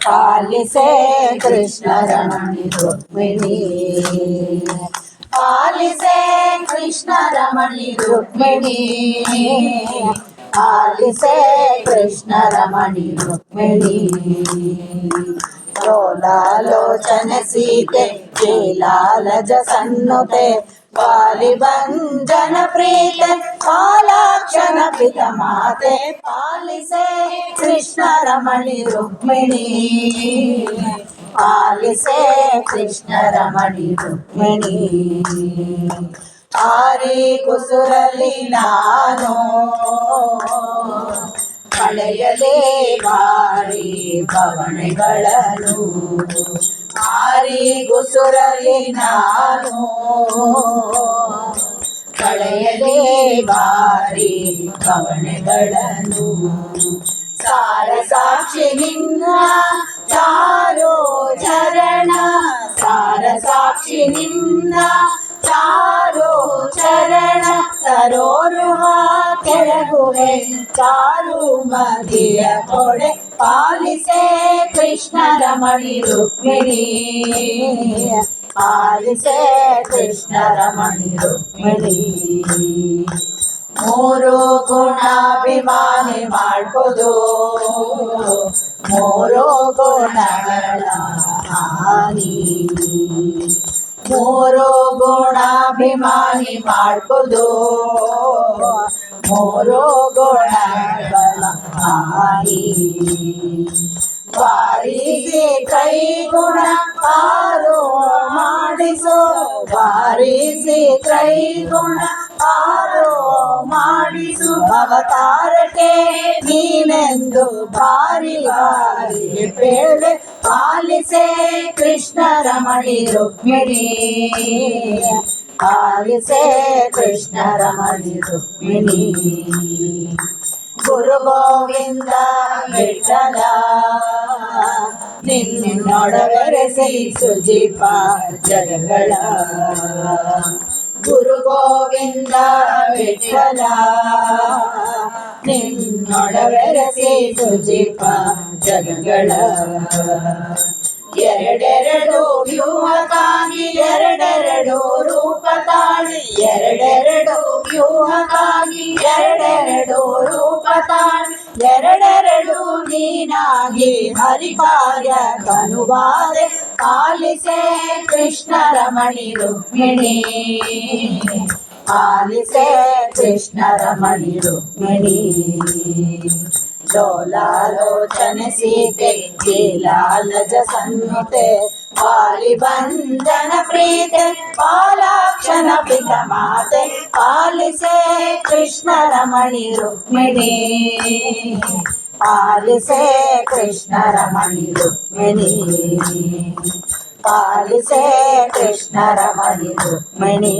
ಪಾಲಿಸೆ ಕೃಷ್ಣ ರಮಣಿ ರುಕ್ಮಿಣಿ, ಪಾಲಿಸೆ ಕೃಷ್ಣ ರಮಣಿ ರುಕ್ಮಿಣಿ, ಪಾಲಿಸೆ ಕೃಷ್ಣ ರಮಣಿ ರುಕ್ಮಿಣಿ. ಲೋಲಾಲೋಚನೆ ಸೀತೆ ಶ್ರೀಲಾಲಜ ಸನ್ನುತೆ, ಪಾಲಿಭಂಜನ ಪ್ರೀತೆ ಪಾಲಾಕ್ಷನ ಪಿತ ಮಾತೆ, ಪಾಲಿಸೆ ಕೃಷ್ಣ ರಮಣಿ ರುಕ್ಮಿಣಿ, ಪಾಲಿಸೆ ಕೃಷ್ಣ ರಮಣಿ ರುಕ್ಮಿಣಿ. ಆರಿ ಕುಸುರಲಿ ನಾನು ಕಳೆಯಲೇ ಬಾರಿ ಬವಣೆಗಳನ್ನು, ಆರಿ ಗುಸುರಲಿ ನಾನು ಕಳೆಯಲೇ ಬಾರಿ ಬವಣೆಗಳನ್ನು. ಸಾರ ಸಾಕ್ಷಿ ನಿನ್ನ ಚಾರೋ ಚರಣ, ಸಾರ ಸಾಕ್ಷಿ ನಿನ್ನ ಚಾರೋ ಚರಣ, ಸರೋರುಹ ಕೆಳಗುವೆ ಚಾರು ಮದಿಯ ಕೊಡೆ, ಪಾಲಿಸೆ ಕೃಷ್ಣ ರಮಣಿ ರುಕ್ಮಿಣಿ, ಪಾಲಿಸೆ ಕೃಷ್ಣ ರಮಣಿ ರುಕ್ಮಿಣಿ. ಮೂರು ಗುಣಾಭಿಮಾನಿ ಮಾಡ್ಬೋದು, ಮೂರು ಗುಣಗಳ ಹಾನಿ, ಮೂರು ಗುಣಾಭಿಮಾನಿ ಮಾಡ್ಬೋದು, ಮೂರು ಗುಣಗಳ ಹಾನಿ. ವಾರಿಸಿ ಕೈ ಗುಣ ಆರೋ ಮಾಡಿಸೋ, ವಾರಿಸಿ ಕೈ ಗುಣ ಆರೋ ಮಾಡಿಸು. ಅವತಾರಕ್ಕೆ ನೀನೆಂದು ಬಾರಿ ಬಾರಿ ಬೇಳೆ, ಪಾಲಿಸೆ ಕೃಷ್ಣ ರಮಣಿ ರುಕ್ಮಿಣಿ, ಪಾಲಿಸೆ ಕೃಷ್ಣ ರಮಣಿ ರುಕ್ಮಿಣಿ. ಗುರು ಗೋವಿಂದ ವಿಠಲ ನಿನ್ನೊಡವೆರೆಸಿ ಸುಜೀಪ ಜಗಗಳ, ಗುರು ಗೋವಿಂದ ವಿಠಲ ನಿನ್ನೊಡವೆರೆಸಿ ಸುಜೀಪ ಜಗಗಳ. ಎರಡೆರಡು ವ್ಯೂಹಕ್ಕಾಗಿ ಎರಡೆರಡು ರೂಪ ತಾಳಿ, ಎರಡೆರಡು ವ್ಯೂಹಕ್ಕಾಗಿ ಎರಡೆರಡು ರೂಪ ತಾಳಿ, ಎರಡೆರಡು ನೀನಾಗಿ ಹರಿಕಾರ್ಯ ಕನುವಾದೆ, ಪಾಲಿಸೆ ಕೃಷ್ಣ ರಮಣಿ ರುಕ್ಮಿಣಿ, ಪಾಲಿಸೆ ಕೃಷ್ಣ ರಮಣಿ ರುಕ್ಮಿಣಿ. ಲೋಲಾಲೋಚನೆ ಸೀತೆ ಶ್ರೀಲಾಲಜ ಸನ್ನುತೆ, ಪಾಲಿಭಂಜನ ಪ್ರೀತೆ ಪಾಲಾಕ್ಷನ ಪಿತ ಮಾತೆ, ಪಾಲಿಸೆ ಕೃಷ್ಣ ರಮಣಿ ರುಕ್ಮಿಣಿ, ಪಾಲಿಸೆ ಕೃಷ್ಣ ರಮಣಿ ರುಕ್ಮಿಣಿ, ಪಾಲಿಸೆ ಕೃಷ್ಣ ರಮಣಿ ರುಕ್ಮಿಣಿ.